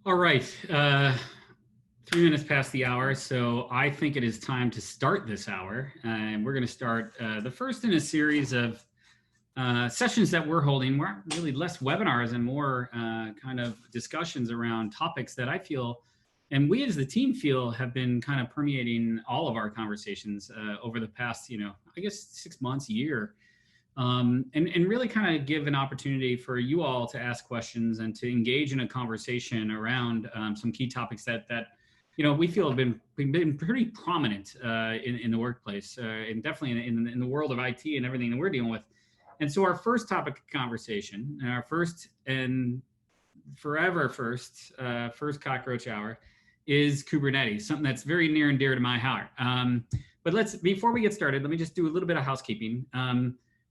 All right, 3 minutes past the hour, so I think it is time to start this hour. And we're going to start the first in a series of sessions that we're holding. We're really less webinars and more kind of discussions around topics that I feel, and we as the team feel, have been kind of permeating all of our conversations over the past, I guess 6 months, year. And really kind of give an opportunity for you all to ask questions and to engage in a conversation around some key topics that we feel have been pretty prominent in the workplace and definitely in the world of IT and everything that we're dealing with. And so our first topic of conversation, and our first and forever first Cockroach Hour, is Kubernetes, something that's very near and dear to my heart. But before we get started, let me just do a little bit of housekeeping.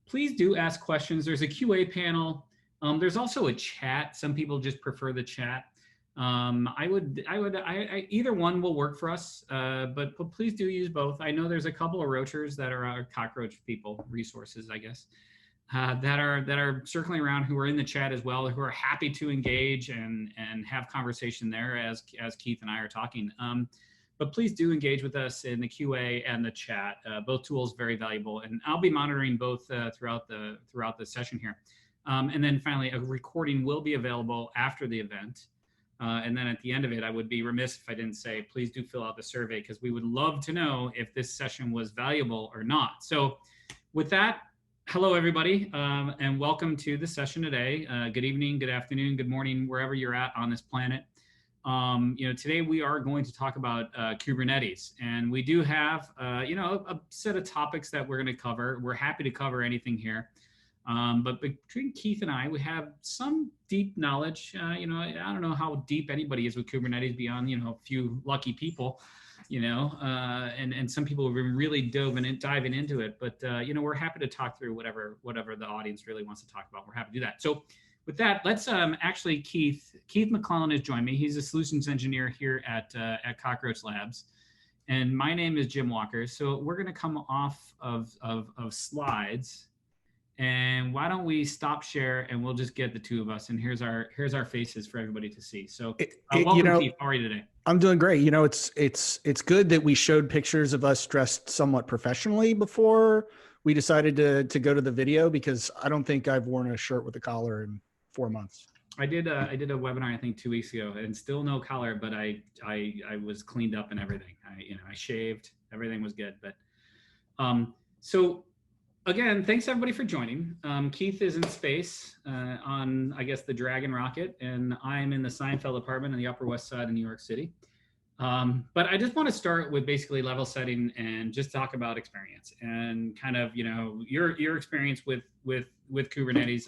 Please do ask questions. There's a QA panel. There's also a chat. Some people just prefer the chat. Either one will work for us, but please do use both. I know there's a couple of roachers that are our cockroach people, resources, I guess, that are circling around, who are in the chat as well, who are happy to engage and have conversation there as Keith and I are talking. But please do engage with us in the QA and the chat. Both tools very valuable, and I'll be monitoring both throughout the session here. And then finally, a recording will be available after the event. And then at the end of it, I would be remiss if I didn't say, please do fill out the survey, because we would love to know if this session was valuable or not. So with that, hello, everybody, and welcome to the session today. Good evening, good afternoon, good morning, wherever you're at on this planet. Today we are going to talk about Kubernetes, and we do have, a set of topics that we're going to cover. We're happy to cover anything here. But between Keith and I, we have some deep knowledge. I don't know how deep anybody is with Kubernetes beyond, a few lucky people, and some people have been really diving into it. But, we're happy to talk through whatever the audience really wants to talk about. We're happy to do that. So with that, let's actually, Keith McClellan has joined me. He's a solutions engineer here at Cockroach Labs. And my name is Jim Walker. So we're going to come off of slides. And why don't we stop share and we'll just get the two of us. And here's our faces for everybody to see. So welcome, Keith. How are you today? I'm doing great. It's good that we showed pictures of us dressed somewhat professionally before we decided to go to the video, because I don't think I've worn a shirt with a collar in 4 months. I did a webinar, I think 2 weeks ago, and still no collar, but I was cleaned up and everything. I shaved, everything was good. But so again, thanks everybody for joining. Keith is in space on, I guess, the Dragon rocket, and I'm in the Seinfeld apartment in the Upper West Side of New York City. But I just want to start with basically level setting and just talk about experience and kind of, your experience with Kubernetes.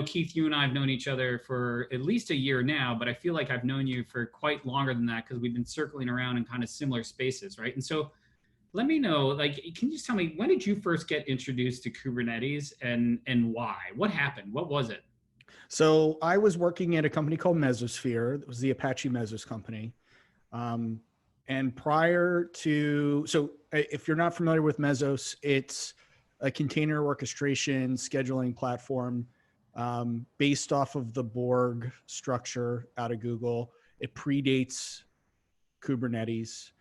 Keith, you and I have known each other for at least a year now, but I feel like I've known you for quite longer than that, because we've been circling around in kind of similar spaces, right? And so let me know, can you just tell me, when did you first get introduced to Kubernetes and why? What happened? What was it? So I was working at a company called Mesosphere. It was the Apache Mesos company. And prior to, so if you're not familiar with Mesos, it's a container orchestration scheduling platform based off of the Borg structure out of Google. It predates Kubernetes.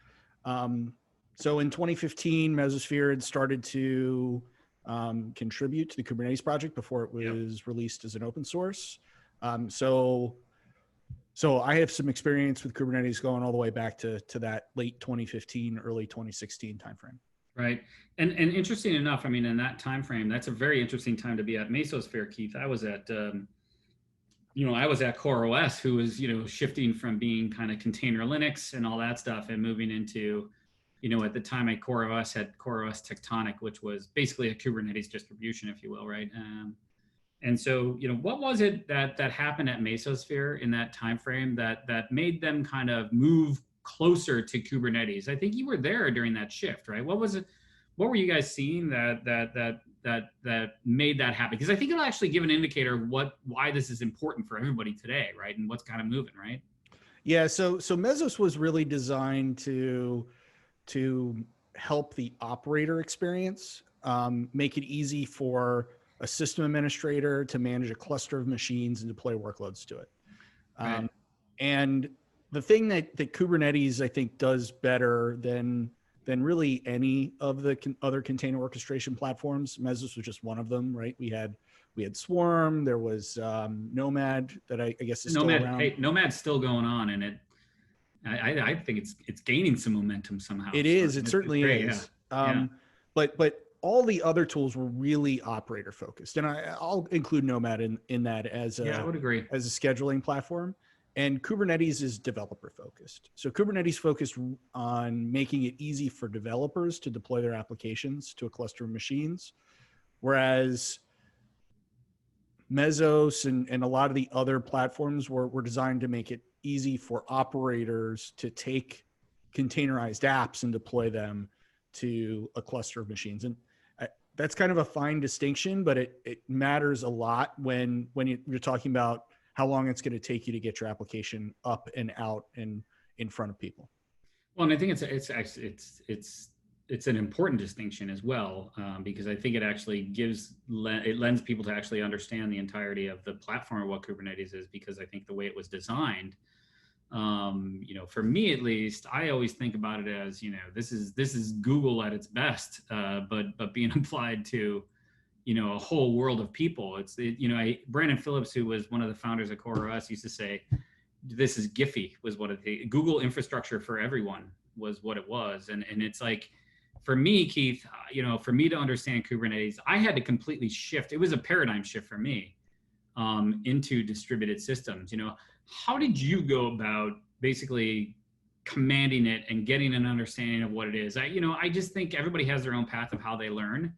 So in 2015, Mesosphere had started to contribute to the Kubernetes project before it was released as an open source. So I have some experience with Kubernetes going all the way back to that late 2015, early 2016 timeframe. Right. And interesting enough, in that time frame, that's a very interesting time to be at Mesosphere, Keith. I was at CoreOS, who was, shifting from being kind of container Linux and all that stuff and moving into, at the time at CoreOS had CoreOS Tectonic, which was basically a Kubernetes distribution, if you will, right? And so, what was it that happened at Mesosphere in that time frame that made them kind of move closer to Kubernetes? I think you were there during that shift, right? What was it? What were you guys seeing that made that happen? Because I think it'll actually give an indicator of why this is important for everybody today, right? And what's kind of moving, right? Yeah. So Mesos was really designed to help the operator experience, make it easy for a system administrator to manage a cluster of machines and deploy workloads to it. Right. And the thing that Kubernetes, I think, does better than really any of the other container orchestration platforms. Mesos was just one of them, right? We had Swarm. There was Nomad that I guess is still around. Hey, Nomad's still going on, and I think it's gaining some momentum somehow. It is. It certainly is. Yeah. But all the other tools were really operator focused, and I'll include Nomad in that as I would agree, as a scheduling platform. And Kubernetes is developer focused. So Kubernetes focused on making it easy for developers to deploy their applications to a cluster of machines, whereas Mesos and a lot of the other platforms were designed to make it easy for operators to take containerized apps and deploy them to a cluster of machines. And that's kind of a fine distinction, but it matters a lot when you're talking about how long it's going to take you to get your application up and out and in front of people. Well, and I think it's an important distinction as well, because I think it actually lends people to actually understand the entirety of the platform of what Kubernetes is, because I think the way it was designed, for me at least, I always think about it as, this is Google at its best, but being applied to, a whole world of people. Brandon Phillips, who was one of the founders of CoreOS, used to say, this is Giphy, was what Google infrastructure for everyone was what it was. And it's like, for me, Keith, for me to understand Kubernetes, I had to completely shift. It was a paradigm shift for me into distributed systems. How did you go about basically commanding it and getting an understanding of what it is? I just think everybody has their own path of how they learn.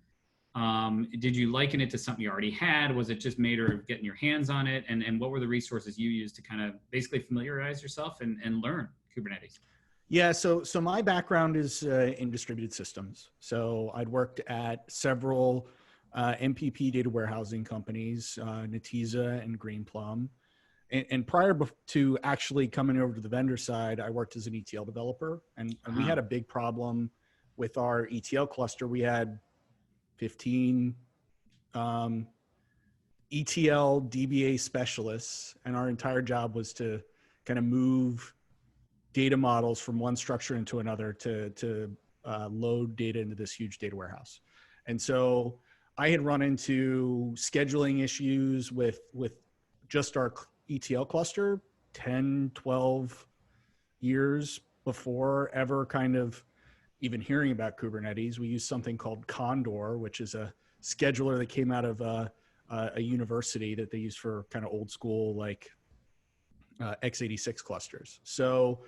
Did you liken it to something you already had? Was it just a matter of getting your hands on it? And what were the resources you used to kind of basically familiarize yourself and learn Kubernetes? Yeah, so my background is in distributed systems. So I'd worked at several MPP data warehousing companies, Netezza and Greenplum. And prior to actually coming over to the vendor side, I worked as an ETL developer. And we had a big problem with our ETL cluster. We had 15 ETL DBA specialists, and our entire job was to kind of move data models from one structure into another to load data into this huge data warehouse. And so I had run into scheduling issues with just our ETL cluster 10, 12 years before ever kind of even hearing about Kubernetes. We used something called Condor, which is a scheduler that came out of a university that they use for kind of old school, like x86 clusters. So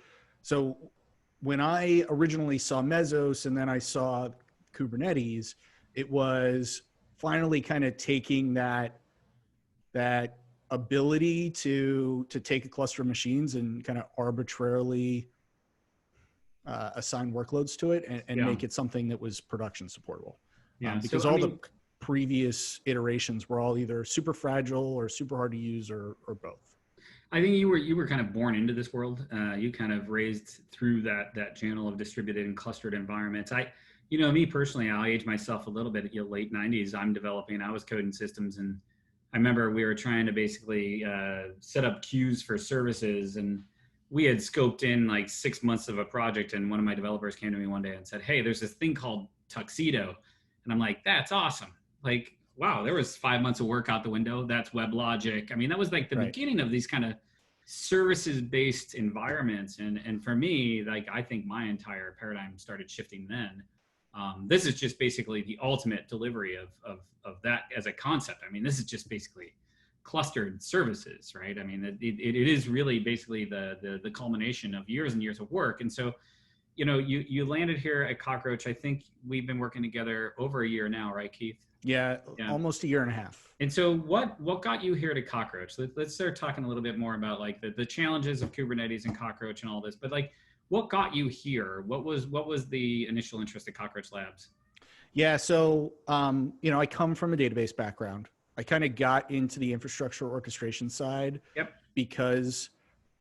when I originally saw Mesos and then I saw Kubernetes, it was finally kind of taking that ability to take a cluster of machines and kind of arbitrarily assign workloads to it and make it something that was production supportable. Because the previous iterations were all either super fragile or super hard to use or both. I think you were kind of born into this world. You kind of raised through that channel of distributed and clustered environments. Me personally, I'll age myself a little bit. Late 90s, I was coding systems, and I remember we were trying to basically set up queues for services, and we had scoped in like 6 months of a project, and one of my developers came to me one day and said, "Hey, there's this thing called Tuxedo." And I'm like, "That's awesome." Like, wow, there was 5 months of work out the window. That's WebLogic. I mean, that was like the beginning of these kind of services-based environments. And for me, like, I think my entire paradigm started shifting then. This is just basically the ultimate delivery of that as a concept. I mean, this is just basically clustered services, right? I mean, it is really basically the culmination of years and years of work. And so, you landed here at Cockroach. I think we've been working together over a year now, right, Keith? Yeah, almost a year and a half. And so what got you here to Cockroach? Let's start talking a little bit more about like the challenges of Kubernetes and Cockroach and all this, but like what got you here? What was the initial interest at Cockroach Labs? Yeah, so I come from a database background. I kind of got into the infrastructure orchestration side because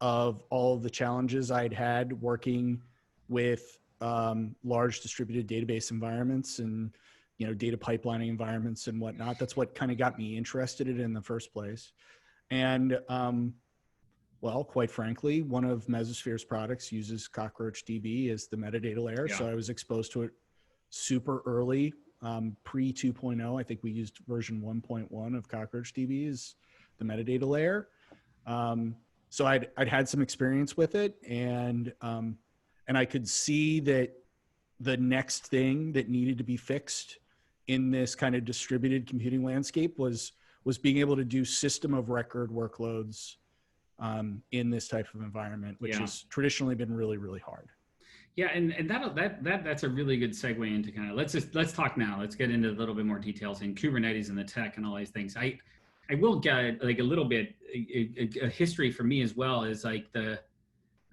of all of the challenges I'd had working with large distributed database environments and data pipelining environments and whatnot. That's what kind of got me interested in the first place. And Well, quite frankly, one of Mesosphere's products uses CockroachDB as the metadata layer. Yeah. So I was exposed to it super early, pre 2.0. I think we used version 1.1 of CockroachDB as the metadata layer. So I'd had some experience with it, and I could see that the next thing that needed to be fixed in this kind of distributed computing landscape was being able to do system of record workloads in this type of environment, which has traditionally been really, really hard. Yeah, and that's a really good segue into kind of let's talk now. Let's get into a little bit more details in Kubernetes and the tech and all these things. I will get like a little bit a history for me as well, is like the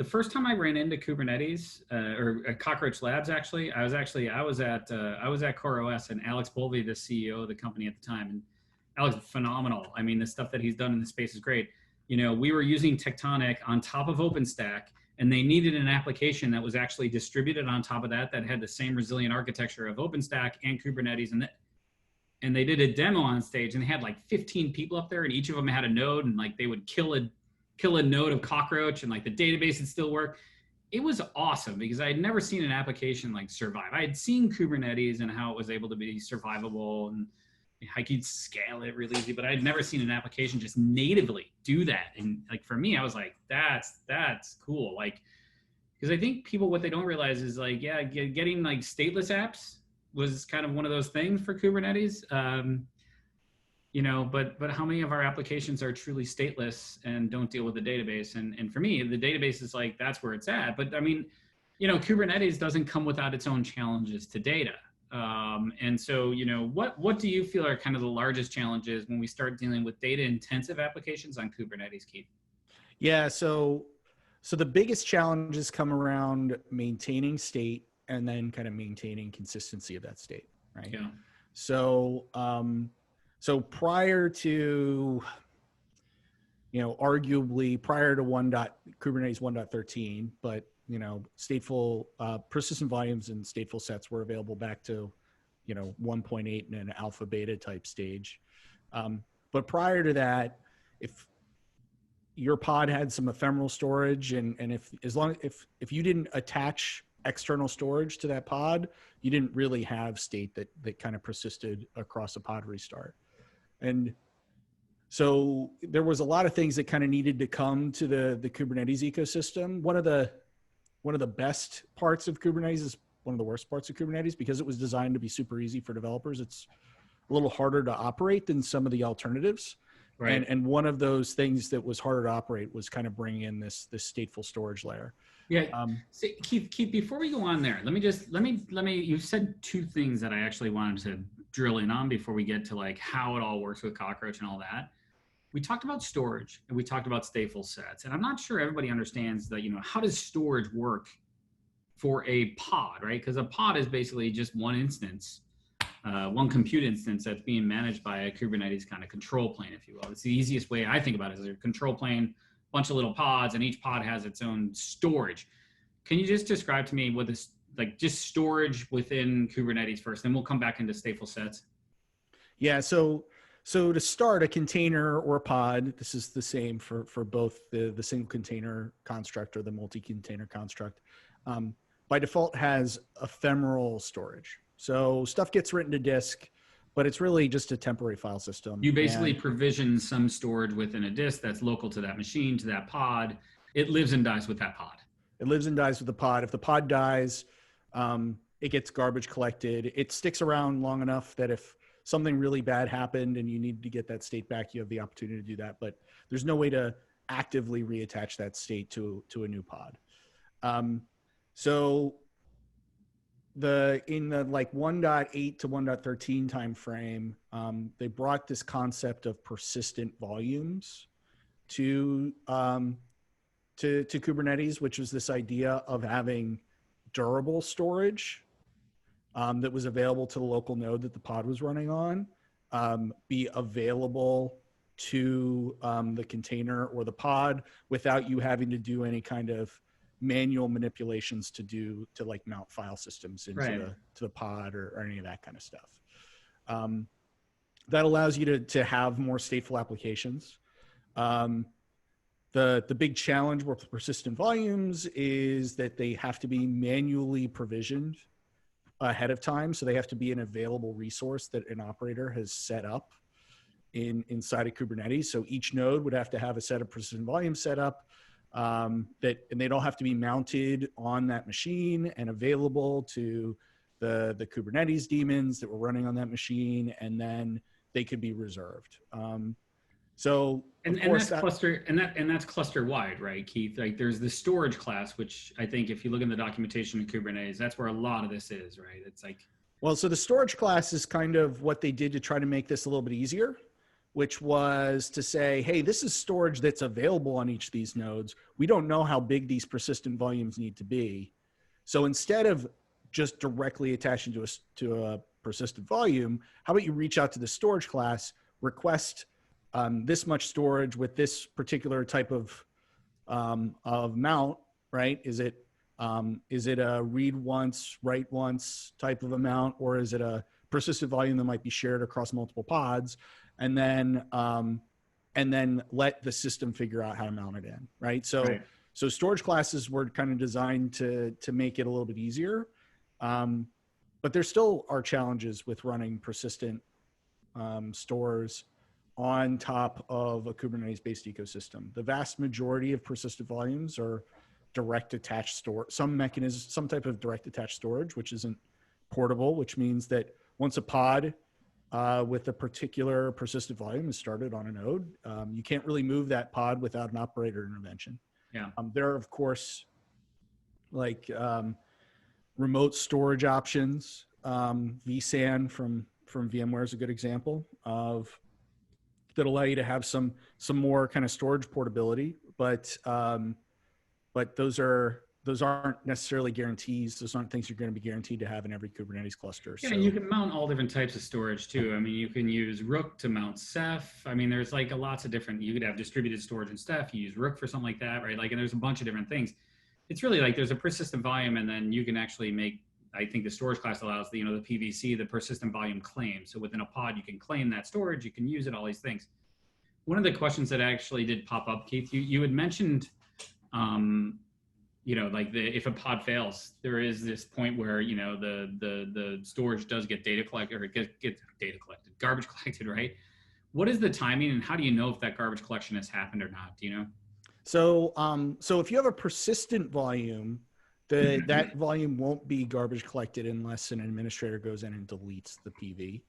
first time I ran into Kubernetes or Cockroach Labs, actually, I was at CoreOS, and Alex Bolvey, the CEO of the company at the time, and Alex is phenomenal. I mean, the stuff that he's done in the space is great. You know, we were using Tectonic on top of OpenStack, and they needed an application that was actually distributed on top of that had the same resilient architecture of OpenStack and Kubernetes, and they did a demo on stage, and they had like 15 people up there, and each of them had a node, and like they would kill a node of Cockroach, and like the database would still work. It was awesome because I had never seen an application like survive. I had seen Kubernetes and how it was able to be survivable, and I could scale it really easy, but I'd never seen an application just natively do that. And like, for me, I was like, that's cool. Like, because I think people, what they don't realize is like, yeah, getting like stateless apps was kind of one of those things for Kubernetes. You know, but how many of our applications are truly stateless and don't deal with the database? And for me, the database is like, that's where it's at. But I mean, you know, Kubernetes doesn't come without its own challenges to data. And so, you know, what do you feel are kind of the largest challenges when we start dealing with data intensive applications on Kubernetes, Keith? Yeah, so the biggest challenges come around maintaining state and then kind of maintaining consistency of that state, right? Yeah. So, so prior to, you know, arguably prior to Kubernetes 1.13, but you know, persistent volumes and StatefulSets were available back to, you know, 1.8 in an alpha beta type stage. But prior to that, if your pod had some ephemeral storage, and if you didn't attach external storage to that pod, you didn't really have state that kind of persisted across a pod restart. And so there was a lot of things that kind of needed to come to the Kubernetes ecosystem. One of the best parts of Kubernetes is one of the worst parts of Kubernetes, because it was designed to be super easy for developers. It's a little harder to operate than some of the alternatives. Right. And one of those things that was harder to operate was kind of bringing in this stateful storage layer. Yeah. So Keith, before we go on there, let me, you said two things that I actually wanted to drill in on before we get to like how it all works with Cockroach and all that. We talked about storage and we talked about StatefulSets, and I'm not sure everybody understands that, you know, how does storage work for a pod, right? Because a pod is basically just one instance, one compute instance that's being managed by a Kubernetes kind of control plane, if you will. It's the easiest way I think about it, is a control plane, bunch of little pods, and each pod has its own storage. Can you just describe to me what this, like, just storage within Kubernetes first, then we'll come back into StatefulSets. Yeah, so to start, a container or a pod, this is the same for both the single container construct or the multi-container construct, by default has ephemeral storage. So stuff gets written to disk, but it's really just a temporary file system. You basically provision some storage within a disk that's local to that machine, to that pod. It lives and dies with that pod. It lives and dies with the pod. If the pod dies, it gets garbage collected. It sticks around long enough that if something really bad happened and you need to get that state back, you have the opportunity to do that. But there's no way to actively reattach that state to a new pod. So in the like 1.8 to 1.13 timeframe, they brought this concept of persistent volumes to Kubernetes, which was this idea of having durable storage that was available to the local node that the pod was running on, be available to the container or the pod without you having to do any kind of manual manipulations to like mount file systems into the pod or any of that kind of stuff. That allows you to have more stateful applications. The big challenge with persistent volumes is that they have to be manually provisioned ahead of time. So they have to be an available resource that an operator has set up inside of Kubernetes. So each node would have to have a set of persistent volumes set up and they'd all have to be mounted on that machine and available to the Kubernetes daemons that were running on that machine, and then they could be reserved. So and that's cluster wide, right, Keith? Like there's the storage class, which I think if you look in the documentation in Kubernetes, that's where a lot of this is, right? It's like, well, so the storage class is kind of what they did to try to make this a little bit easier, which was to say, hey, this is storage that's available on each of these nodes. We don't know how big these persistent volumes need to be. So instead of just directly attaching to a persistent volume, how about you reach out to the storage class, request this much storage with this particular type of mount, right? Is it a read once, write once type of amount, or is it a persistent volume that might be shared across multiple pods? And then let the system figure out how to mount it in, right? So storage classes were kind of designed to make it a little bit easier. But there still are challenges with running persistent stores on top of a Kubernetes-based ecosystem. The vast majority of persistent volumes are direct attached store, some type of direct attached storage, which isn't portable, which means that once a pod with a particular persistent volume is started on a node, you can't really move that pod without an operator intervention. Yeah. There are, of course, like remote storage options. vSAN from VMware is a good example of that allow you to have some more kind of storage portability, but those aren't necessarily guarantees. Those aren't things you're going to be guaranteed to have in every Kubernetes cluster. Yeah, so, and you can mount all different types of storage too. I mean, you can use Rook to mount Ceph. I mean, there's like lots of different, you could have distributed storage and Ceph. You use Rook for something like that, right? Like, and there's a bunch of different things. It's really like there's a persistent volume, and then you can actually make, I think the storage class allows the, the PVC, the persistent volume claim. So within a pod, you can claim that storage, you can use it, all these things. One of the questions that actually did pop up, Keith, you had mentioned, like if a pod fails, there is this point where, the storage does get data collected, or it gets data collected, garbage collected, right? What is the timing, and how do you know if that garbage collection has happened or not? Do you know? So if you have a persistent volume, that volume won't be garbage collected unless an administrator goes in and deletes the PV.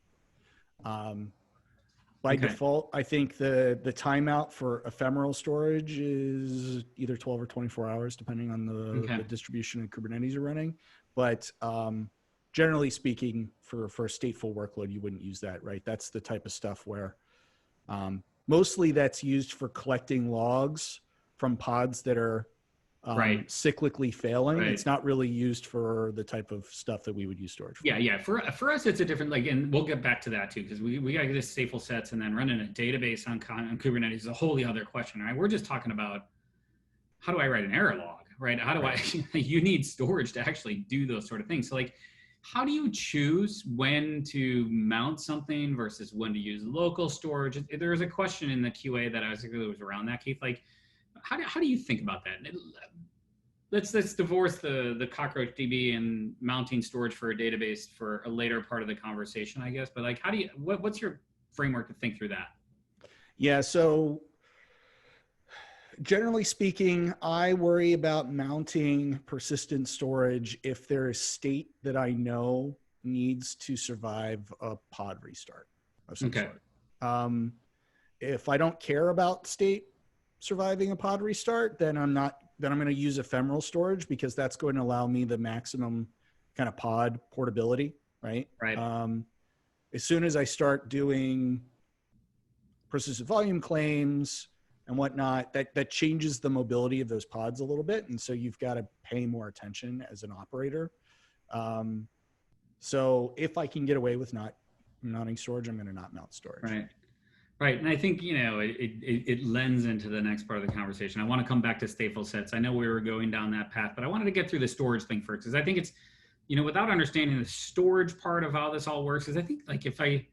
By default, I think the timeout for ephemeral storage is either 12 or 24 hours, depending on the distribution of Kubernetes you're running. But generally speaking, for a stateful workload, you wouldn't use that, right? That's the type of stuff where mostly that's used for collecting logs from pods that are cyclically failing. Right. It's not really used for the type of stuff that we would use storage for. Yeah. For us, it's a different, and we'll get back to that too, because we got to get this StatefulSets, and then running a database on Kubernetes is a wholly other question, right? We're just talking about how do I write an error log, right? How do you need storage to actually do those sort of things. So like, how do you choose when to mount something versus when to use local storage? There was a question in the QA that I was around that, Keith, like, how do you think about that? Let's divorce the CockroachDB and mounting storage for a database for a later part of the conversation, I guess. But like, what's your framework to think through that? Yeah. So generally speaking, I worry about mounting persistent storage if there is state that I know needs to survive a pod restart of some sort. If I don't care about state surviving a pod restart, then I'm going to use ephemeral storage, because that's going to allow me the maximum kind of pod portability, right? Right. As soon as I start doing persistent volume claims and whatnot, that changes the mobility of those pods a little bit. And so you've got to pay more attention as an operator. So if I can get away with not mounting storage, I'm going to not mount storage. Right. And I think, it lends into the next part of the conversation. I want to come back to StatefulSets. I know we were going down that path, but I wanted to get through the storage thing first, because I think it's, without understanding the storage part of how this all works, is I think like if I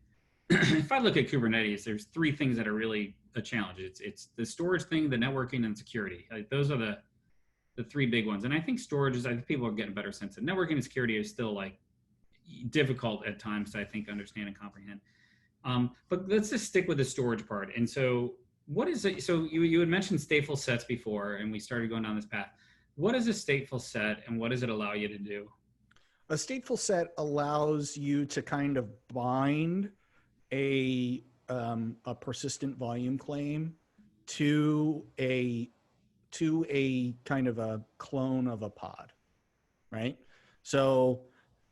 if I look at Kubernetes, there's three things that are really a challenge. It's the storage thing, the networking, and security. Like, those are the three big ones. And I think storage is, I think people are getting a better sense of networking and security is still like difficult at times to, I think, understand and comprehend. But let's just stick with the storage part. And so what is it? So you had mentioned stateful sets before, and we started going down this path. What is a stateful set, and what does it allow you to do? A stateful set allows you to kind of bind a persistent volume claim to a kind of a clone of a pod, right? So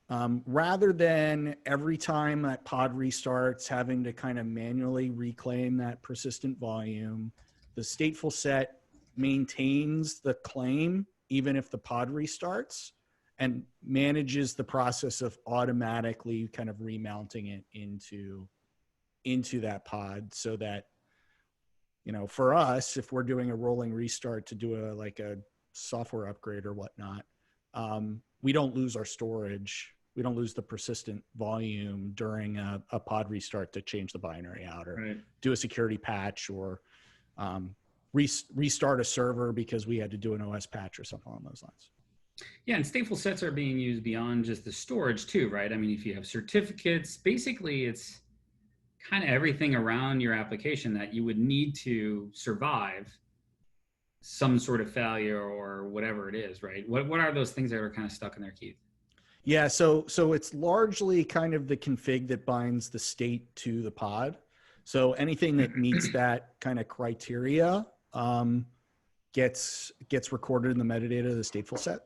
rather than every time that pod restarts having to kind of manually reclaim that persistent volume, the stateful set maintains the claim even if the pod restarts, and manages the process of automatically kind of remounting it into that pod, so that, you know, for us, if we're doing a rolling restart to do a software upgrade or whatnot, we don't lose our storage. We don't lose the persistent volume during a pod restart to change the binary out, or do a security patch, or restart a server because we had to do an OS patch or something along those lines. Yeah, and stateful sets are being used beyond just the storage too, right? I mean, if you have certificates, basically it's kind of everything around your application that you would need to survive some sort of failure or whatever it is, right? What are those things that are kind of stuck in there, Keith? Yeah, so it's largely kind of the config that binds the state to the pod. So anything that meets that kind of criteria gets recorded in the metadata of the stateful set.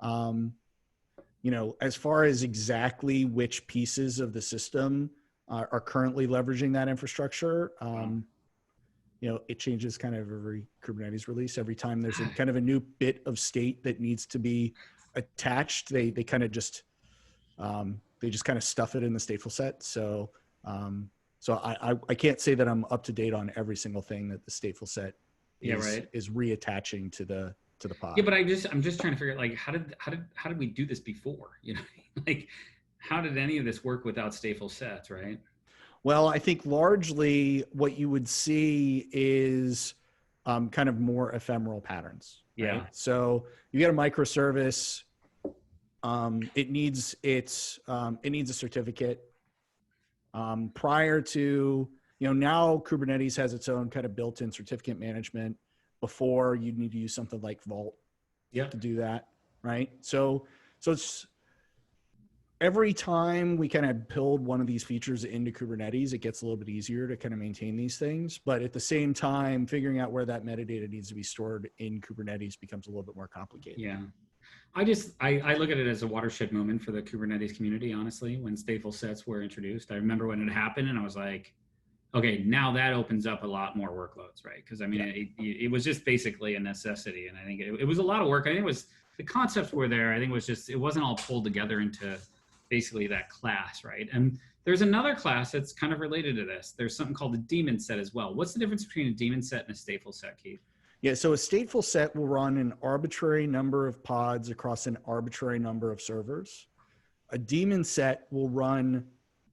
You know, as far as exactly which pieces of the system are currently leveraging that infrastructure, you know, it changes kind of every Kubernetes release. Every time there's a kind of a new bit of state that needs to be attached, they kind of just they just kind of stuff it in the stateful set. So I can't say that I'm up to date on every single thing that the stateful set is reattaching to the pod. Yeah, but I'm just trying to figure out, like, how did we do this before? You know, like, how did any of this work without stateful sets, right? Well, I think largely what you would see is kind of more ephemeral patterns. Right? Yeah. So you get a microservice. It needs a certificate. Prior to, you know, now Kubernetes has its own kind of built-in certificate management. Before, you'd need to use something like Vault to do that, right? So it's every time we kind of build one of these features into Kubernetes, it gets a little bit easier to kind of maintain these things. But at the same time, figuring out where that metadata needs to be stored in Kubernetes becomes a little bit more complicated. Yeah. I look at it as a watershed moment for the Kubernetes community, honestly, when stateful sets were introduced. I remember when it happened and I was like, okay, now that opens up a lot more workloads, right? Because I mean, it was just basically a necessity. And I think it was a lot of work. I think it was, the concepts were there. I think it was just, it wasn't all pulled together into basically that class, right? And there's another class that's kind of related to this. There's something called a daemon set as well. What's the difference between a daemon set and a stateful set, Keith? Yeah, so a stateful set will run an arbitrary number of pods across an arbitrary number of servers. A daemon set will run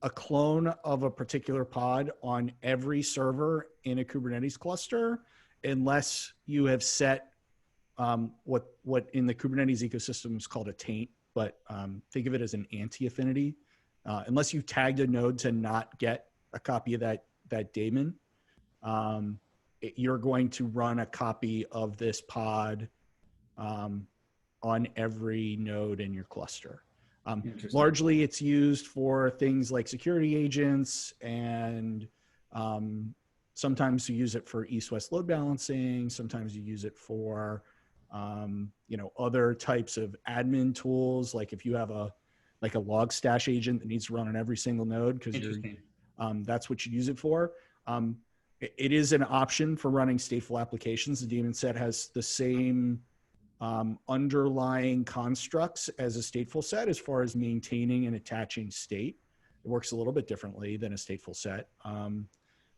a clone of a particular pod on every server in a Kubernetes cluster, unless you have set what in the Kubernetes ecosystem is called a taint, but think of it as an anti-affinity. Unless you tagged a node to not get a copy of that daemon, you're going to run a copy of this pod on every node in your cluster. Largely, it's used for things like security agents, and sometimes you use it for east-west load balancing. Sometimes you use it for you know, other types of admin tools, like if you have a log stash agent that needs to run on every single node, because that's what you use it for. It is an option for running stateful applications. The daemon set has the same underlying constructs as a stateful set as far as maintaining and attaching state. It works a little bit differently than a stateful set,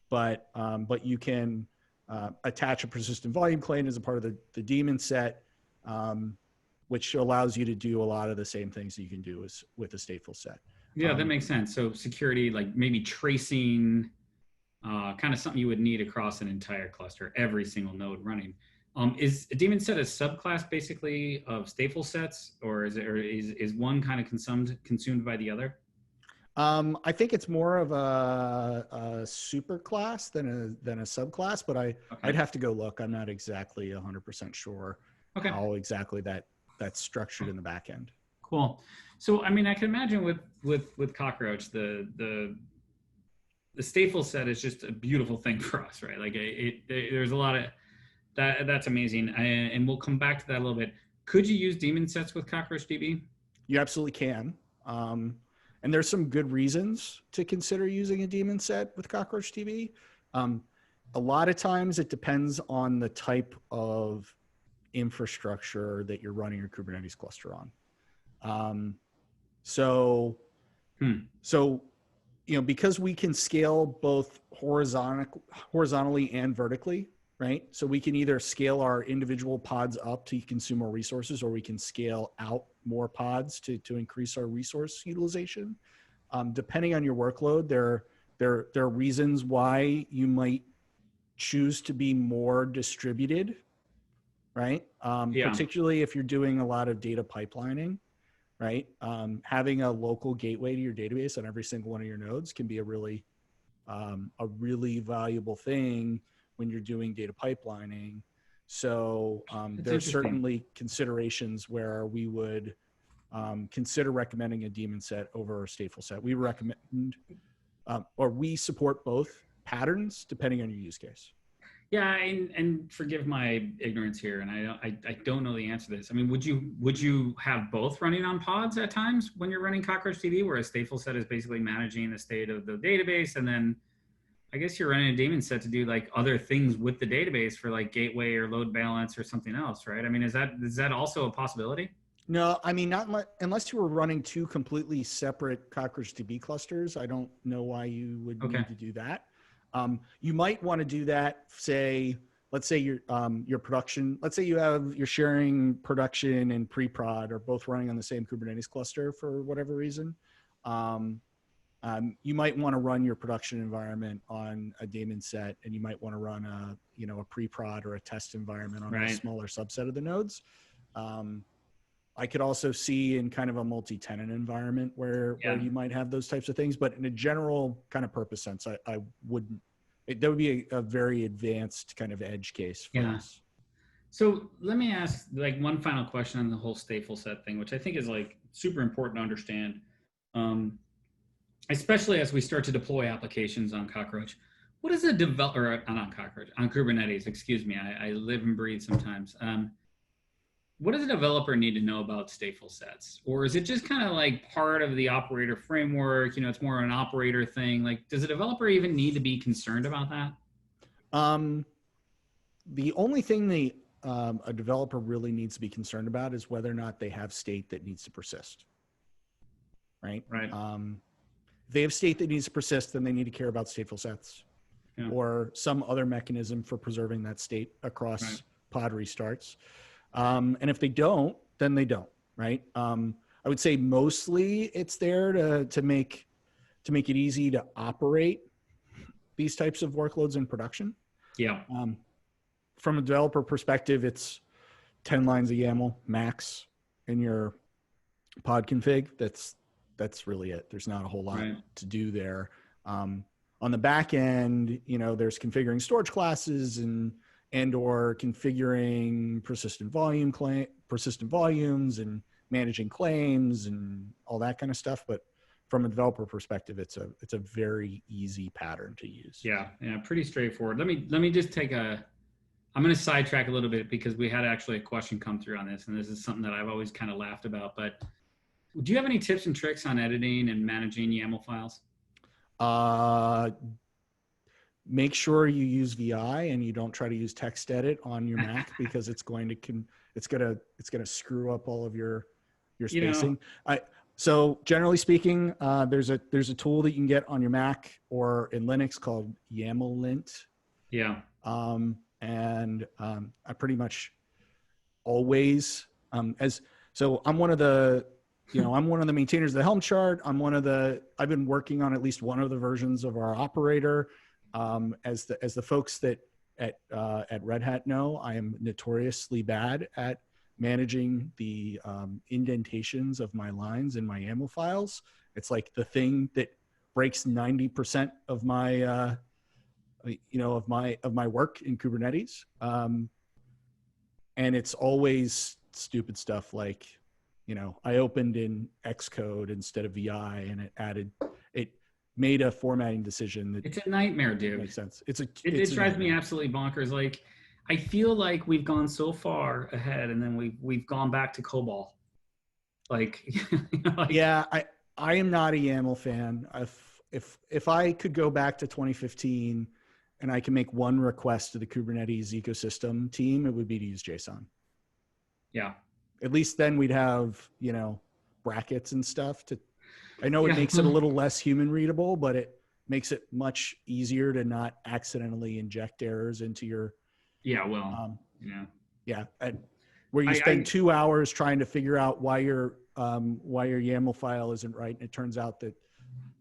but you can attach a persistent volume claim as a part of the daemon set, which allows you to do a lot of the same things that you can do with a stateful set. Yeah, that makes sense. So security, like maybe tracing, kind of something you would need across an entire cluster, every single node running. Is a Daemonset a subclass basically of StatefulSets, or is one kind of consumed by the other? I think it's more of a super class than a subclass, but I'd Okay. have to go look. I'm not exactly 100% sure Okay. how exactly that's structured in the back end. Cool. So I mean, I can imagine with Cockroach, the StatefulSet is just a beautiful thing for us, right? Like there's a lot of that's amazing, and we'll come back to that a little bit. Could you use Daemonsets with CockroachDB? You absolutely can. And there's some good reasons to consider using a Daemonset with CockroachDB. A lot of times it depends on the type of infrastructure that you're running your Kubernetes cluster on. So, because we can scale both horizontally and vertically, right? So we can either scale our individual pods up to consume more resources, or we can scale out more pods to increase our resource utilization. Depending on your workload, there are reasons why you might choose to be more distributed, right? Particularly if you're doing a lot of data pipelining, right? Having a local gateway to your database on every single one of your nodes can be a really valuable thing when you're doing data pipelining. So there are certainly considerations where we would consider recommending a Daemonset over a StatefulSet. We recommend, or we support both patterns depending on your use case. Yeah, and forgive my ignorance here, and I don't know the answer to this. I mean, would you have both running on pods at times when you're running CockroachDB, where a StatefulSet is basically managing the state of the database, and then I guess you're running a Daemonset to do like other things with the database for like gateway or load balance or something else, right? I mean, is that also a possibility? No, I mean, not unless you were running two completely separate CockroachDB clusters. I don't know why you would need to do that. You might want to do that, let's say your production, let's say you're sharing production and pre-prod are both running on the same Kubernetes cluster for whatever reason. You might want to run your production environment on a Daemonset, and you might want to run a pre-prod or a test environment on a smaller subset of the nodes. I could also see in kind of a multi-tenant environment where you might have those types of things, but in a general kind of purpose sense, I wouldn't. That would be a very advanced kind of edge case for us. So let me ask like one final question on the whole StatefulSet thing, which I think is like super important to understand, especially as we start to deploy applications on Cockroach. What is a developer on Cockroach, on Kubernetes? Excuse me, I live and breathe sometimes. What does a developer need to know about StatefulSets? Or is it just kind of like part of the operator framework? It's more an operator thing. Like, does a developer even need to be concerned about that? The only thing a developer really needs to be concerned about is whether or not they have state that needs to persist. Right? Right. If they have state that needs to persist, then they need to care about StatefulSets or some other mechanism for preserving that state across pod restarts. And if they don't, then they don't, right? I would say mostly it's there to make it easy to operate these types of workloads in production. Yeah. From a developer perspective, it's 10 lines of YAML max in your pod config. That's really it. There's not a whole lot to do there. On the back end, there's configuring storage classes and or configuring persistent volumes and managing claims and all that kind of stuff. But from a developer perspective, it's a very easy pattern to use. Yeah, pretty straightforward. Let me just I'm going to sidetrack a little bit because we had actually a question come through on this, and this is something that I've always kind of laughed about. But do you have any tips and tricks on editing and managing YAML files? Make sure you use VI and you don't try to use text edit on your Mac because it's gonna screw up all of your spacing. So generally speaking, there's a tool that you can get on your Mac or in Linux called YAMLint. Yeah. I pretty much always I'm one of the I'm one of the maintainers of the Helm chart. I've been working on at least one of the versions of our operator. As the folks that at Red Hat know, I am notoriously bad at managing the indentations of my lines in my YAML files. It's like the thing that breaks 90% of my of my work in Kubernetes. And it's always stupid stuff like, I opened in Xcode instead of VI, and it made a formatting decision that it's a nightmare, dude. Makes sense. It drives me absolutely bonkers. Like, I feel like we've gone so far ahead, and then we've gone back to COBOL. Like, yeah, I am not a YAML fan. If I could go back to 2015 and I can make one request to the Kubernetes ecosystem team, it would be to use JSON. Yeah. At least then we'd have, brackets and stuff I know it makes it a little less human readable, but it makes it much easier to not accidentally inject errors into your. Yeah. Well, yeah. Where you spend 2 hours trying to figure out why your YAML file isn't right. And it turns out that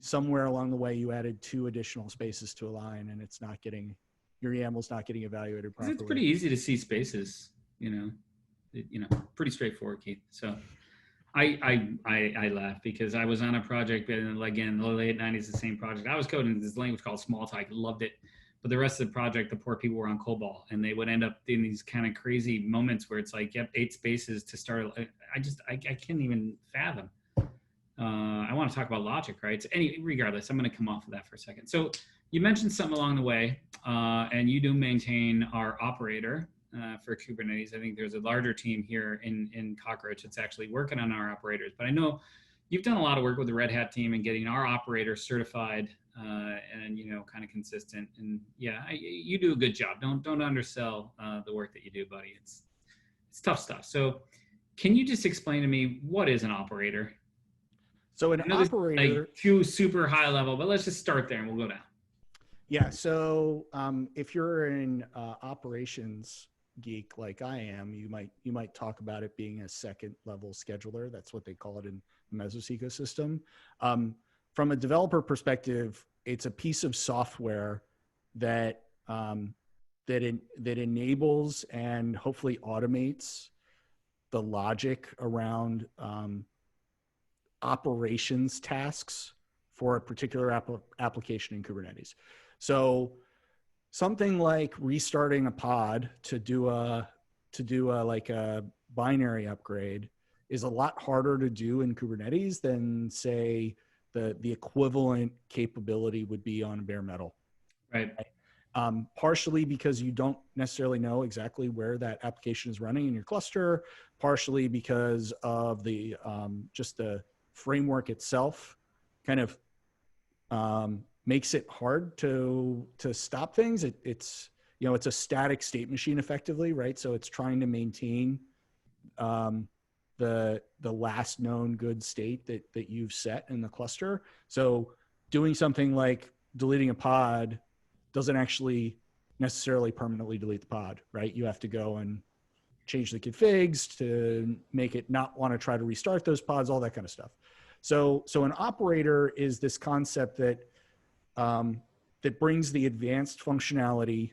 somewhere along the way you added 2 additional spaces to a line, and it's not getting, your YAML's not getting evaluated properly. It's pretty easy to see spaces, pretty straightforward, Keith. So I laugh because I was on a project, and again, in the late 90s, the same project. I was coding this language called Smalltalk, loved it. But the rest of the project, the poor people were on COBOL, and they would end up in these kind of crazy moments where it's like, yep, 8 spaces to start. I can't even fathom. I want to talk about logic, right? So regardless, I'm going to come off of that for a second. So you mentioned something along the way, and you do maintain our operator for Kubernetes. I think there's a larger team here in Cockroach that's actually working on our operators. But I know you've done a lot of work with the Red Hat team and getting our operator certified and kind of consistent. And yeah, you do a good job. Don't undersell the work that you do, buddy. It's tough stuff. So can you just explain to me what is an operator? So an operator, like too super high level, but let's just start there and we'll go down. Yeah. So if you're an operations geek like I am, you might talk about it being a second level scheduler. That's what they call it in the Mesos ecosystem. From a developer perspective, it's a piece of software that that enables and hopefully automates the logic around operations tasks for a particular application in Kubernetes. So something like restarting a pod to do a like a binary upgrade is a lot harder to do in Kubernetes than, say, the equivalent capability would be on bare metal. Right. Partially because you don't necessarily know exactly where that application is running in your cluster, partially because of the just the framework itself kind of makes it hard to stop things. It's it's a static state machine effectively, right? So it's trying to maintain the last known good state that you've set in the cluster. So doing something like deleting a pod doesn't actually necessarily permanently delete the pod, right? You have to go and change the configs to make it not want to try to restart those pods, all that kind of stuff. So an operator is this concept that that brings the advanced functionality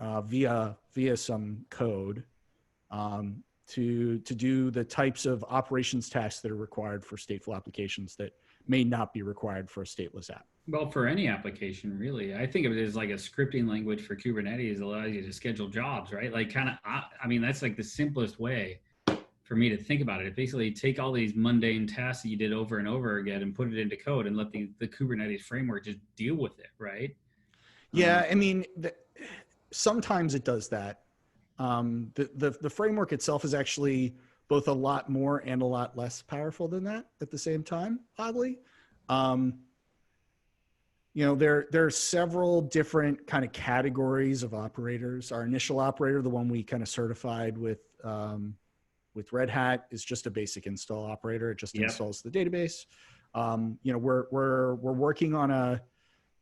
via some code to do the types of operations tasks that are required for stateful applications that may not be required for a stateless app. Well, for any application, really. I think of it as like a scripting language for Kubernetes allows you to schedule jobs, right? Like that's like the simplest way for me to think about it. It basically take all these mundane tasks that you did over and over again and put it into code and let the Kubernetes framework just deal with it, right? Yeah, I mean, sometimes it does that. The framework itself is actually both a lot more and a lot less powerful than that at the same time, oddly. There are several different kind of categories of operators. Our initial operator, the one we kind of certified with Red Hat, is just a basic install operator. It just installs the database. We're working on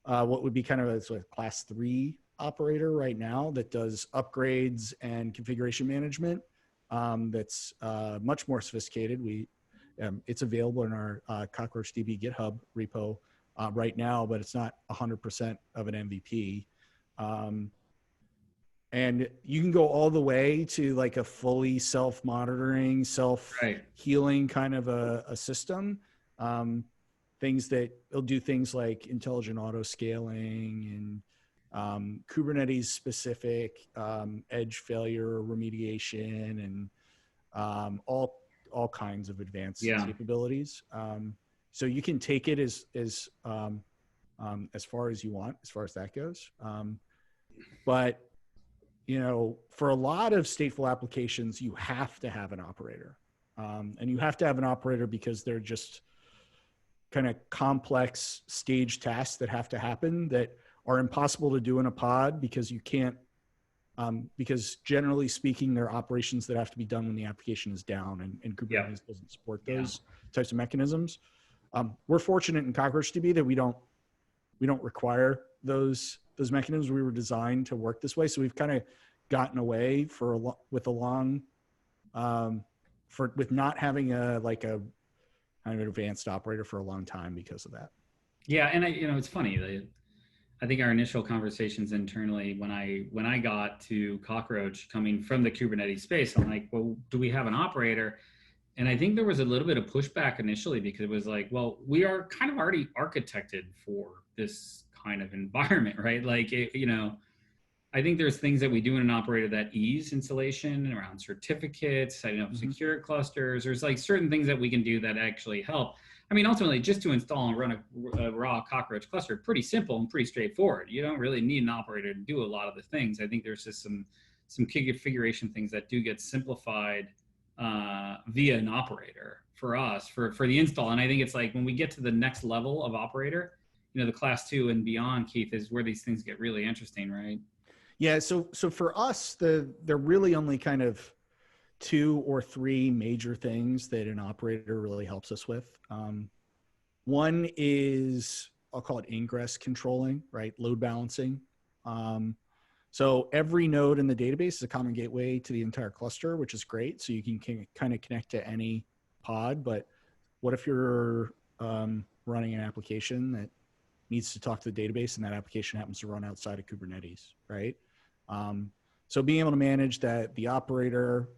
what would be kind of a sort of class 3 operator right now that does upgrades and configuration management. that's much more sophisticated. It's available in our CockroachDB GitHub repo right now, but it's not 100% of an MVP. And you can go all the way to like a fully self-monitoring, self-healing kind of a system. Things that will do things like intelligent auto scaling and Kubernetes specific edge failure remediation and all kinds of advanced capabilities. So you can take it as far as you want, as far as that goes. But you know, for a lot of stateful applications, you have to have an operator, and you have to have an operator because they're just kind of complex stage tasks that have to happen that are impossible to do in a pod because you can't. Because generally speaking, there are operations that have to be done when the application is down, and Kubernetes doesn't support those types of mechanisms. We're fortunate in CockroachDB that we don't require those mechanisms. We were designed to work this way, so we've kind of gotten away with not having a kind of an advanced operator for a long time because of that. Yeah, and it's funny. I think our initial conversations internally, when I got to Cockroach coming from the Kubernetes space, I'm like, well, do we have an operator? And I think there was a little bit of pushback initially because it was like, well, we are kind of already architected for this kind of environment, right? Like, I think there's things that we do in an operator that ease installation around certificates, setting up secure clusters. There's like certain things that we can do that actually help. I mean, ultimately, just to install and run a raw Cockroach cluster, pretty simple and pretty straightforward. You don't really need an operator to do a lot of the things. I think there's just some configuration things that do get simplified via an operator for us for the install. And I think it's like when we get to the next level of operator, the class 2 and beyond, Keith, is where these things get really interesting, right? Yeah. So for us, they're really only kind of 2 or 3 major things that an operator really helps us with. One is, I'll call it ingress controlling, right? Load balancing. So every node in the database is a common gateway to the entire cluster, which is great. So you can kind of connect to any pod, but what if you're running an application that needs to talk to the database and that application happens to run outside of Kubernetes, right? So being able to manage that, the operator,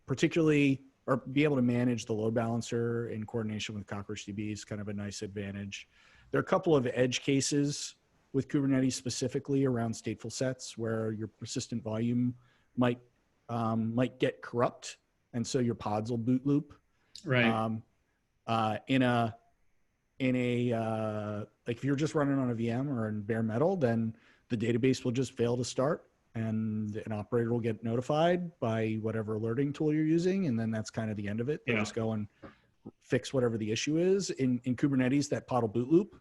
particularly, or be able to manage the load balancer in coordination with CockroachDB is kind of a nice advantage. There are a couple of edge cases with Kubernetes specifically around StatefulSets where your persistent volume might get corrupt, and so your pods will boot loop. Right. Like if you're just running on a VM or in bare metal, then the database will just fail to start and an operator will get notified by whatever alerting tool you're using. And then that's kind of the end of it. They'll just go and fix whatever the issue is. In Kubernetes, that pod will boot loop,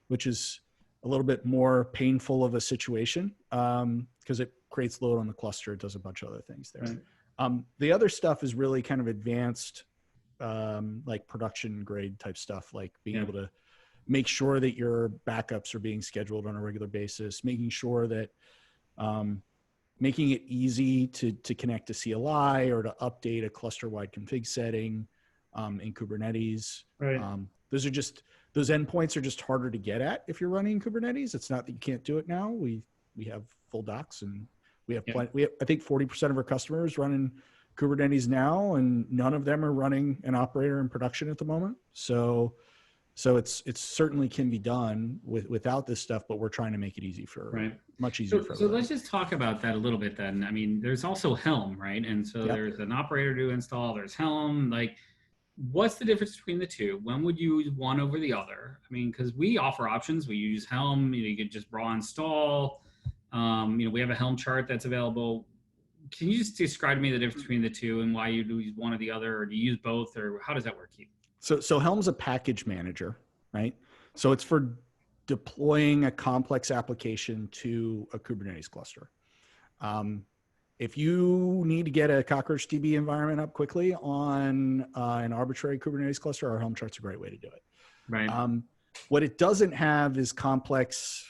which is a little bit more painful of a situation because it creates load on the cluster. It does a bunch of other things there. Right. The other stuff is really kind of advanced, like production grade type stuff, like being able to make sure that your backups are being scheduled on a regular basis, making sure that making it easy to connect to CLI or to update a cluster-wide config setting in Kubernetes. Right. Those endpoints are just harder to get at if you're running Kubernetes. It's not that you can't do it now. We have full docs and we have I think 40% of our customers running Kubernetes now, and none of them are running an operator in production at the moment. So it's certainly can be done without this stuff, but we're trying to make it easy much easier for everybody. So let's just talk about that a little bit then. I mean, there's also Helm, right? And so there's an operator to install, there's Helm. Like, what's the difference between the two? When would you use one over the other? I mean, because we offer options. We use Helm, you could just raw install. We have a Helm chart that's available. Can you just describe to me the difference between the two and why you use one or the other, or do you use both, or how does that work, Keith? So Helm's a package manager, right? So it's for deploying a complex application to a Kubernetes cluster. If you need to get a CockroachDB environment up quickly on an arbitrary Kubernetes cluster, our Helm chart's a great way to do it. Right. What it doesn't have is complex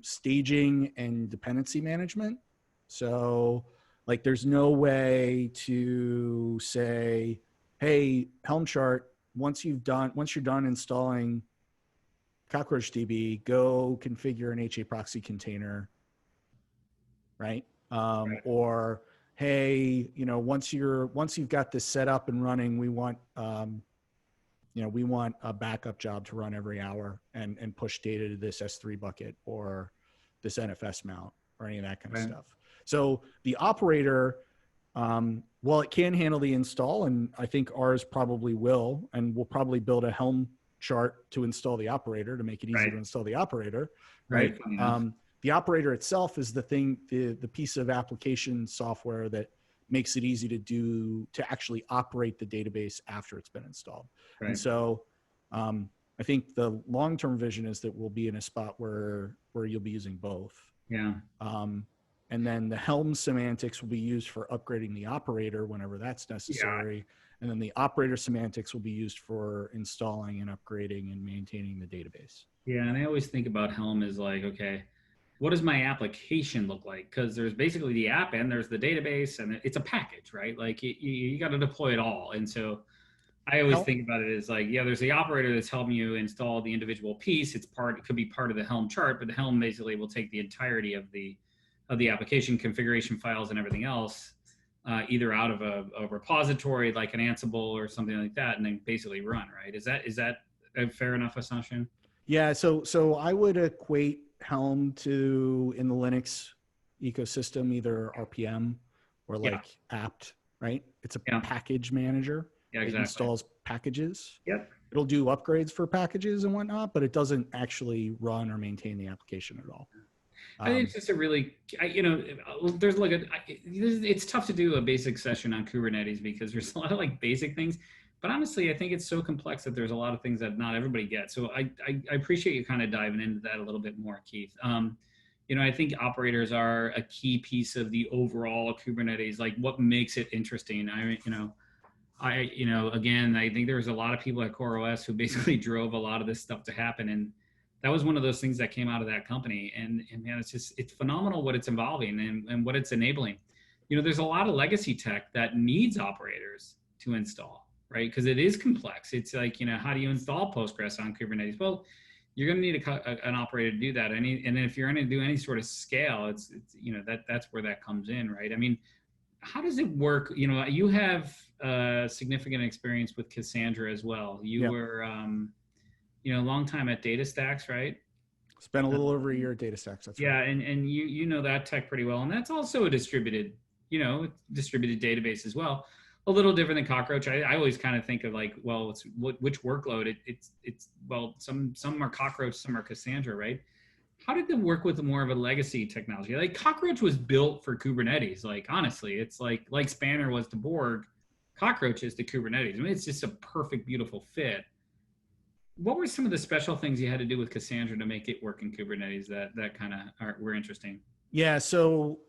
staging and dependency management. So Like there's no way to say, hey, Helm chart, once you're done installing CockroachDB, go configure an HA proxy container, right? Right. Or hey, once you've got this set up and running, we want we want a backup job to run every hour and push data to this S3 bucket or this NFS mount or any of that kind of stuff. So the operator, well, it can handle the install, and I think ours probably will, and we'll probably build a Helm chart to install the operator to make it easy to install the operator, right? The operator itself is the thing, the piece of application software that makes it easy to actually operate the database after it's been installed. Right. And so I think the long-term vision is that we'll be in a spot where you'll be using both. Yeah. And then the Helm semantics will be used for upgrading the operator whenever that's necessary. Yeah. And then the operator semantics will be used for installing and upgrading and maintaining the database. Yeah, and I always think about Helm as like, okay, what does my application look like? Because there's basically the app and there's the database, and it's a package, right? Like you got to deploy it all. And so I always think about it as like, yeah, there's the operator that's helping you install the individual piece. It could be part of the Helm chart, but the Helm basically will take the entirety of the application configuration files and everything else, either out of a repository like an Ansible or something like that, and then basically run, right? Is that a fair enough assumption? Yeah. So I would equate Helm to, in the Linux ecosystem, either RPM or like apt, right? It's a package manager. Yeah, exactly. It installs packages. Yep. It'll do upgrades for packages and whatnot, but it doesn't actually run or maintain the application at all. I think it's just a really, there's like it's tough to do a basic session on Kubernetes because there's a lot of like basic things, but honestly, I think it's so complex that there's a lot of things that not everybody gets. So I appreciate you kind of diving into that a little bit more, Keith. I think operators are a key piece of the overall Kubernetes, like what makes it interesting. Again, I think there's a lot of people at CoreOS who basically drove a lot of this stuff to happen. And that was one of those things that came out of that company. And man, it's phenomenal what it's involving and what it's enabling. There's a lot of legacy tech that needs operators to install, right? Because it is complex. It's like, how do you install Postgres on Kubernetes? Well, you're going to need an operator to do that. And then if you're going to do any sort of scale, it's that's where that comes in, right? I mean, how does it work? You have significant experience with Cassandra as well. You were, a long time at DataStax, right? Spent a little over a year at DataStax. That's right. And you know that tech pretty well, and that's also a distributed database as well. A little different than Cockroach. I always kind of think of like, well, which workload? It's some are Cockroach, some are Cassandra, right? How did it work with more of a legacy technology? Like Cockroach was built for Kubernetes. Like honestly, it's like Spanner was to Borg, Cockroach is to Kubernetes. I mean, it's just a perfect, beautiful fit. What were some of the special things you had to do with Cassandra to make it work in Kubernetes that kind of were interesting? Yeah, so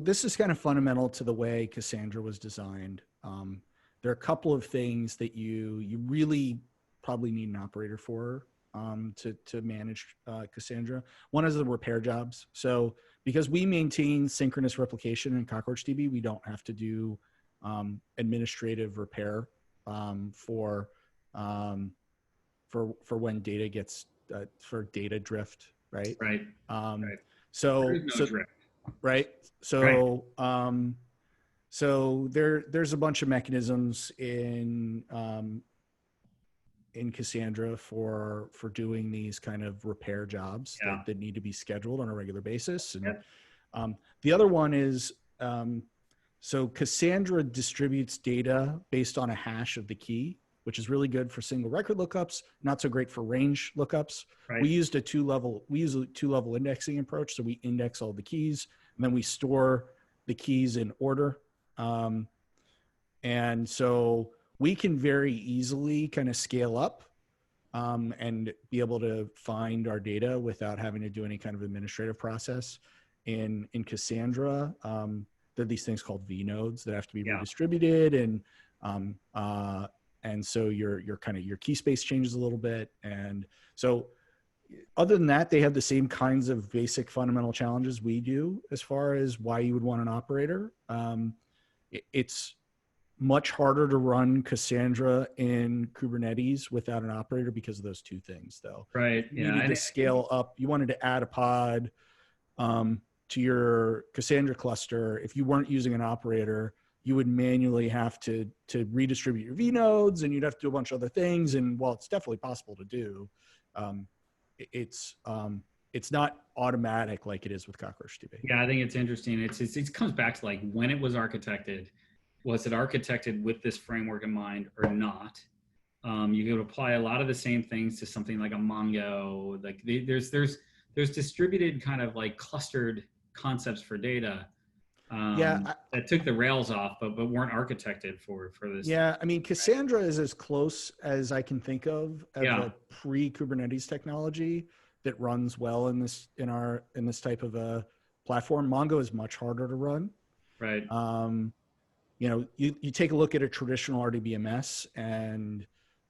this is kind of fundamental to the way Cassandra was designed. There are a couple of things that you really probably need an operator for to manage Cassandra. One is the repair jobs. So because we maintain synchronous replication in CockroachDB, we don't have to do administrative repair for when data gets for data drift, right? Right. Right. So there's a bunch of mechanisms in Cassandra for doing these kind of repair jobs that need to be scheduled on a regular basis. And the other one is so Cassandra distributes data based on a hash of the key, which is really good for single record lookups, not so great for range lookups. Right. We use a two-level indexing approach. So we index all the keys and then we store the keys in order. And so we can very easily kind of scale up and be able to find our data without having to do any kind of administrative process. In Cassandra, there are these things called V nodes that have to be redistributed, and so your key space changes a little bit. And so, other than that, they have the same kinds of basic fundamental challenges we do as far as why you would want an operator. It's much harder to run Cassandra in Kubernetes without an operator because of those two things, though. Right. You needed to scale up. You wanted to add a pod to your Cassandra cluster. If you weren't using an operator, you would manually have to redistribute your vnodes, and you'd have to do a bunch of other things. And while it's definitely possible to do, it's not automatic like it is with CockroachDB. Yeah, I think it's interesting. It comes back to like when it was architected. Was it architected with this framework in mind or not? You could apply a lot of the same things to something like a Mongo. Like there's distributed kind of like clustered concepts for data that took the rails off, but weren't architected for this. Yeah, I mean, Cassandra is as close as I can think of a pre-Kubernetes technology that runs well in this type of a platform. Mongo is much harder to run. Right. You know, you take a look at a traditional RDBMS, and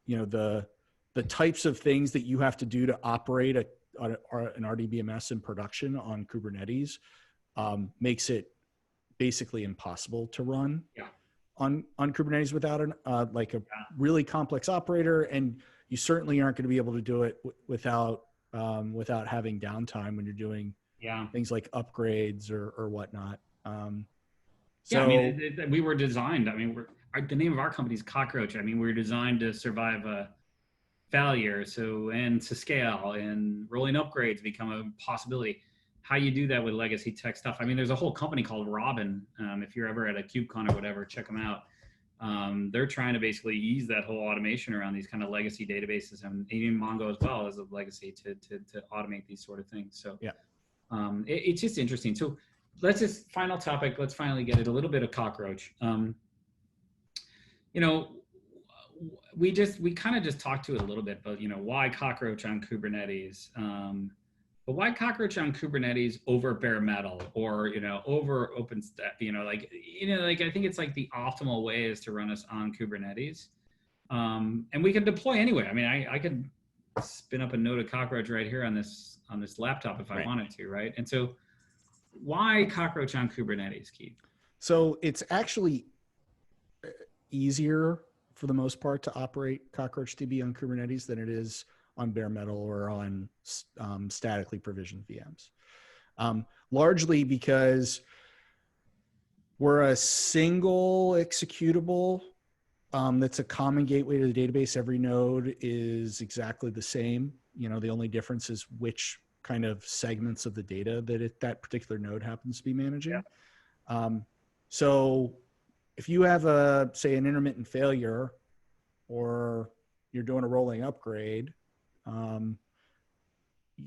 you know the types of things that you have to do to operate an RDBMS in production on Kubernetes makes it basically impossible to run on Kubernetes without a really complex operator, and you certainly aren't going to be able to do it without having downtime when you're doing things like upgrades or whatnot. I mean, we were designed. I mean, the name of our company is Cockroach. I mean, we were designed to survive a failure, and to scale, and rolling upgrades become a possibility. How you do that with legacy tech stuff? I mean, there's a whole company called Robin. If you're ever at a KubeCon or whatever, check them out. They're trying to basically ease that whole automation around these kind of legacy databases, and even Mongo as well as a legacy to automate these sort of things. So it's just interesting. So final topic. Let's finally get it a little bit of Cockroach. You know, we kind of just talked to it a little bit, but you know, why Cockroach on Kubernetes? But why Cockroach on Kubernetes over bare metal, or you know, over OpenStack? You know, like I think it's like the optimal way is to run us on Kubernetes, and we can deploy anyway. I mean, I could spin up a node of Cockroach right here on this laptop if I wanted to, right? And so, why Cockroach on Kubernetes, Keith? So it's actually easier for the most part to operate CockroachDB on Kubernetes than it is on bare metal or on statically provisioned VMs. Largely because we're a single executable that's a common gateway to the database. Every node is exactly the same. You know, the only difference is which kind of segments of the data that particular node happens to be managing. So if you have say an intermittent failure, or you're doing a rolling upgrade,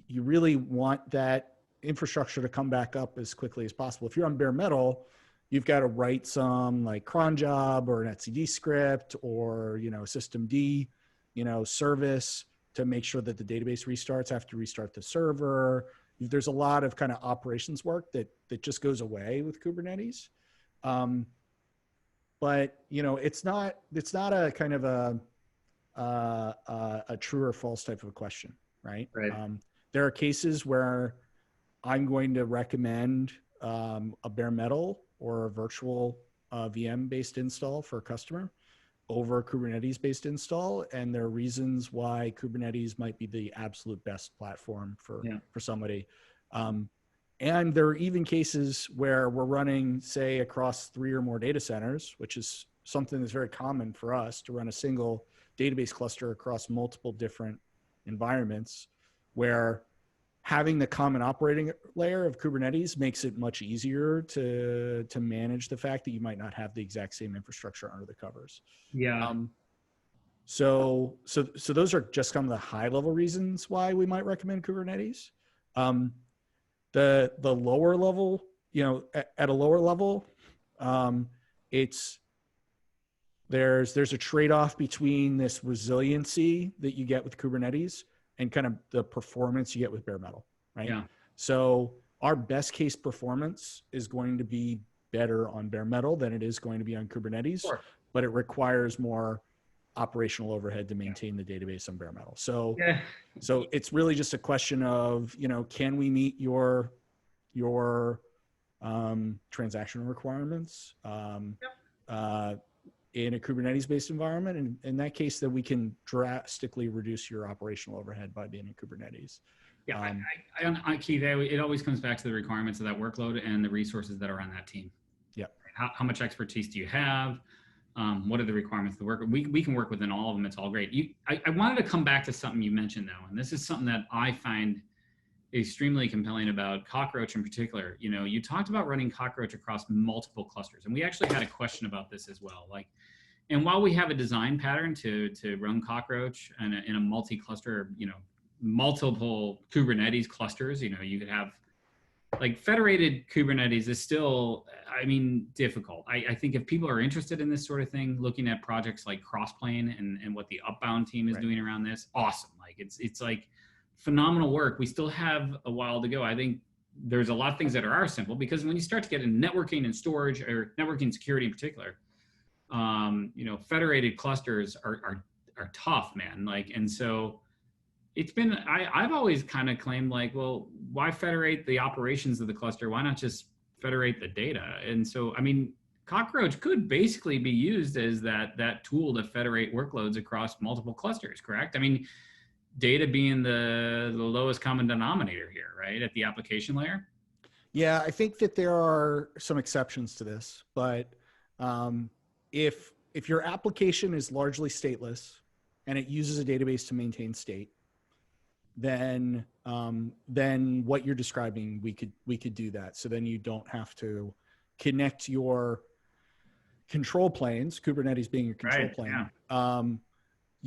you really want that infrastructure to come back up as quickly as possible. If you're on bare metal, you've got to write some like cron job or an etcd script or, you know, systemd, you know, service to make sure that the database restarts, have to restart the server. There's a lot of kind of operations work that just goes away with Kubernetes. But you know, it's not a kind of a true or false type of a question, right? There are cases where I'm going to recommend a bare metal or a virtual VM based install for a customer over Kubernetes based install, and there are reasons why Kubernetes might be the absolute best platform for somebody. And there are even cases where we're running, say, across 3 or more data centers, which is something that's very common for us to run a single database cluster across multiple different environments, where having the common operating layer of Kubernetes makes it much easier to manage the fact that you might not have the exact same infrastructure under the covers. So those are just kind of the high level reasons why we might recommend Kubernetes. The lower level, you know, at a lower level, there's a trade-off between this resiliency that you get with Kubernetes and kind of the performance you get with bare metal, right? So our best case performance is going to be better on bare metal than it is going to be on Kubernetes, but it requires more operational overhead to maintain the database on bare metal. So, Yeah. so it's really just a question of, can we meet your transactional requirements in a Kubernetes-based environment? And in that case, that we can drastically reduce your operational overhead by being in Kubernetes. Yeah, Keith, it always comes back to the requirements of that workload and the resources that are on that team. Yeah. How much expertise do you have? What are the requirements of the work? We can work within all of them. It's all great. I wanted to come back to something you mentioned though, and this is something that I find extremely compelling about Cockroach in particular. You talked about running Cockroach across multiple clusters, and we actually had a question about this as well. And while we have a design pattern to run Cockroach in a multi-cluster, multiple Kubernetes clusters, you could have federated Kubernetes is still, difficult. I think if people are interested in this sort of thing, looking at projects like Crossplane and what the Upbound team is doing around this, awesome. It's phenomenal work. We still have a while to go. I think there's a lot of things that are simple, because when you start to get into networking and storage, or networking security in particular, federated clusters are tough, man. And so it's been, I've always kind of claimed well, why federate the operations of the cluster? Why not just federate the data? And so, Cockroach could basically be used as that tool to federate workloads across multiple clusters, correct? Data being the lowest common denominator here, right? At the application layer. Yeah, I think that there are some exceptions to this, but if your application is largely stateless and it uses a database to maintain state, then what you're describing, we could do that. So then you don't have to connect your control planes, Kubernetes being your control plane. Yeah.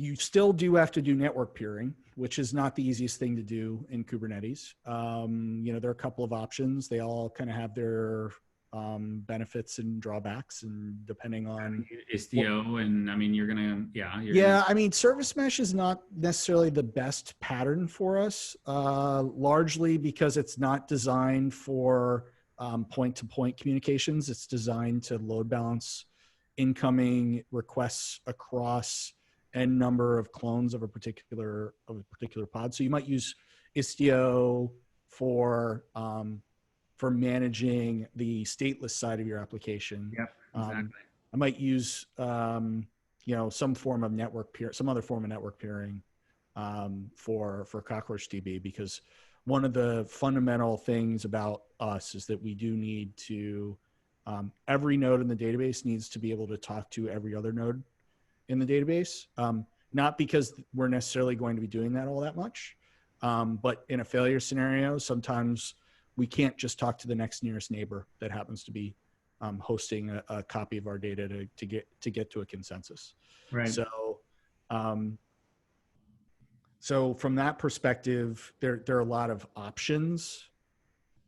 You still do have to do network peering, which is not the easiest thing to do in Kubernetes. There are a couple of options. They all kind of have their benefits and drawbacks, and depending on Istio, and you're gonna, service mesh is not necessarily the best pattern for us, largely because it's not designed for point-to-point communications. It's designed to load balance incoming requests across n number of clones of a particular pod. So you might use Istio for managing the stateless side of your application. Yep, exactly. I might use some form of network peer, some other form of network peering for CockroachDB, because one of the fundamental things about us is that we do need to every node in the database needs to be able to talk to every other node in the database. Not because we're necessarily going to be doing that all that much, but in a failure scenario, sometimes we can't just talk to the next nearest neighbor that happens to be hosting a copy of our data to get to a consensus. Right. So from that perspective, there are a lot of options.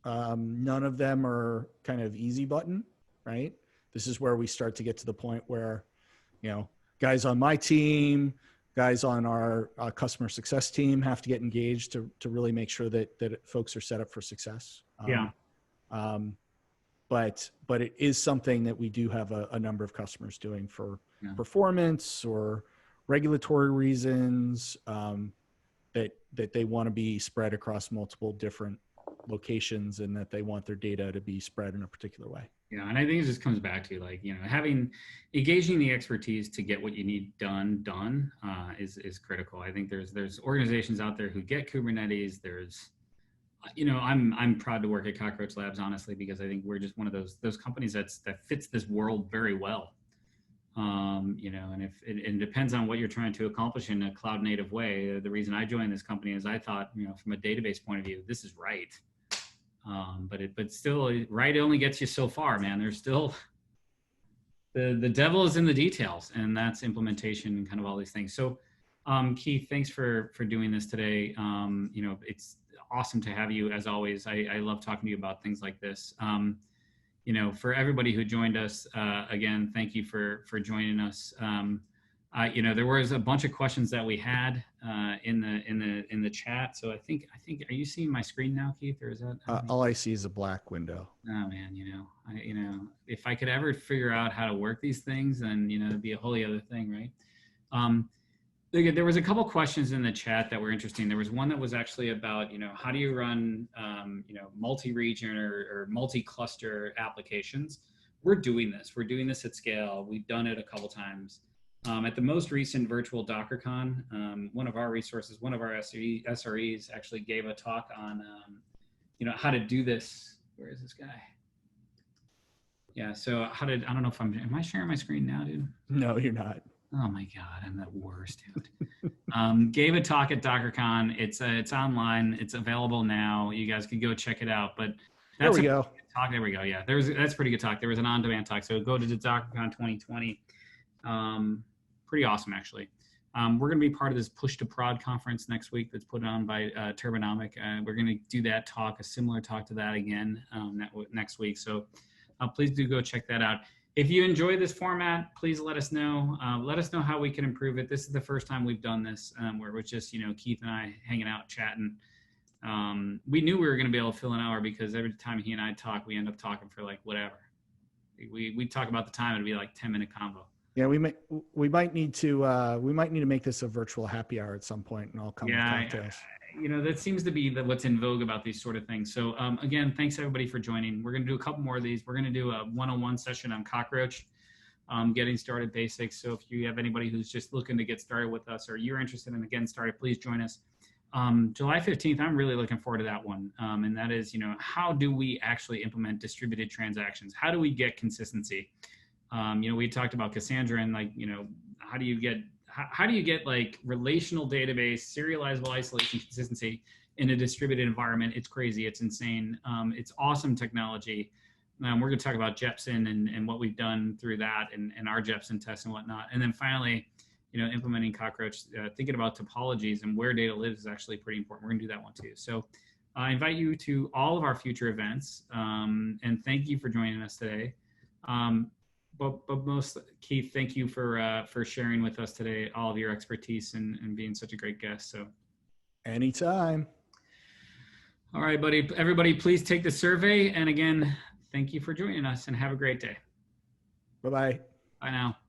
None of them are kind of easy button, right? This is where we start to get to the point where, guys on my team, guys on our customer success team have to get engaged to really make sure that folks are set up for success. But it is something that we do have a number of customers doing for performance or regulatory reasons, that they want to be spread across multiple different locations, and that they want their data to be spread in a particular way. Yeah, and I think it just comes back to engaging the expertise to get what you need done is critical. I think there's organizations out there who get Kubernetes. I'm proud to work at Cockroach Labs, honestly, because I think we're just one of those companies that fits this world very well. And if it depends on what you're trying to accomplish in a cloud native way. The reason I joined this company is I thought, from a database point of view, this is right. But still, right only gets you so far, man. There's still the devil is in the details, and that's implementation and kind of all these things. So, Keith, thanks for doing this today. It's awesome to have you as always. I love talking to you about things like this. For everybody who joined us, again, thank you for joining us. There was a bunch of questions that we had in the chat. So I think, are you seeing my screen now, Keith, or is that? All I see is a black window. Oh man, if I could ever figure out how to work these things, then it'd be a wholly other thing, right? There was a couple questions in the chat that were interesting. There was one that was actually about, how do you run, multi-region or multi-cluster applications? We're doing this. We're doing this at scale. We've done it a couple times. At the most recent virtual DockerCon, one of our resources, one of our SREs actually gave a talk on, how to do this. Where is this guy? Yeah, so I don't know if am I sharing my screen now, dude? No, you're not. Oh my God, I'm the worst, dude. Gave a talk at DockerCon. It's online. It's available now. You guys can go check it out. But that's there we go. Talk. There we go. Yeah, that's a pretty good talk. There was an on-demand talk. So go to the DockerCon 2020. Pretty awesome, actually. We're going to be part of this Push to Prod conference next week that's put on by Turbonomic. We're going to do that talk, a similar talk to that again next week. So please do go check that out. If you enjoy this format, please let us know. Let us know how we can improve it. This is the first time we've done this where it's just, Keith and I hanging out, chatting. We knew we were going to be able to fill an hour because every time he and I talk, we end up talking for like whatever. We talk about the time, it'd be like 10-minute convo. Yeah, we might need to make this a virtual happy hour at some point, and I'll come with cocktails. That seems to be what's in vogue about these sort of things. So again, thanks everybody for joining. We're going to do a couple more of these. We're going to do a one-on-one session on Cockroach, getting started basics. So if you have anybody who's just looking to get started with us, or you're interested in getting started, please join us. July 15th, I'm really looking forward to that one. And that is, how do we actually implement distributed transactions? How do we get consistency? We talked about Cassandra and how do you get like relational database, serializable isolation consistency in a distributed environment? It's crazy. It's insane. It's awesome technology. We're going to talk about Jepsen and what we've done through that and our Jepsen tests and whatnot. And then finally, implementing Cockroach, thinking about topologies and where data lives is actually pretty important. We're going to do that one too. So I invite you to all of our future events. And thank you for joining us today. But most, Keith, thank you for sharing with us today all of your expertise and being such a great guest. So, anytime. All right, buddy. Everybody, please take the survey. And again, thank you for joining us and have a great day. Bye-bye. Bye now.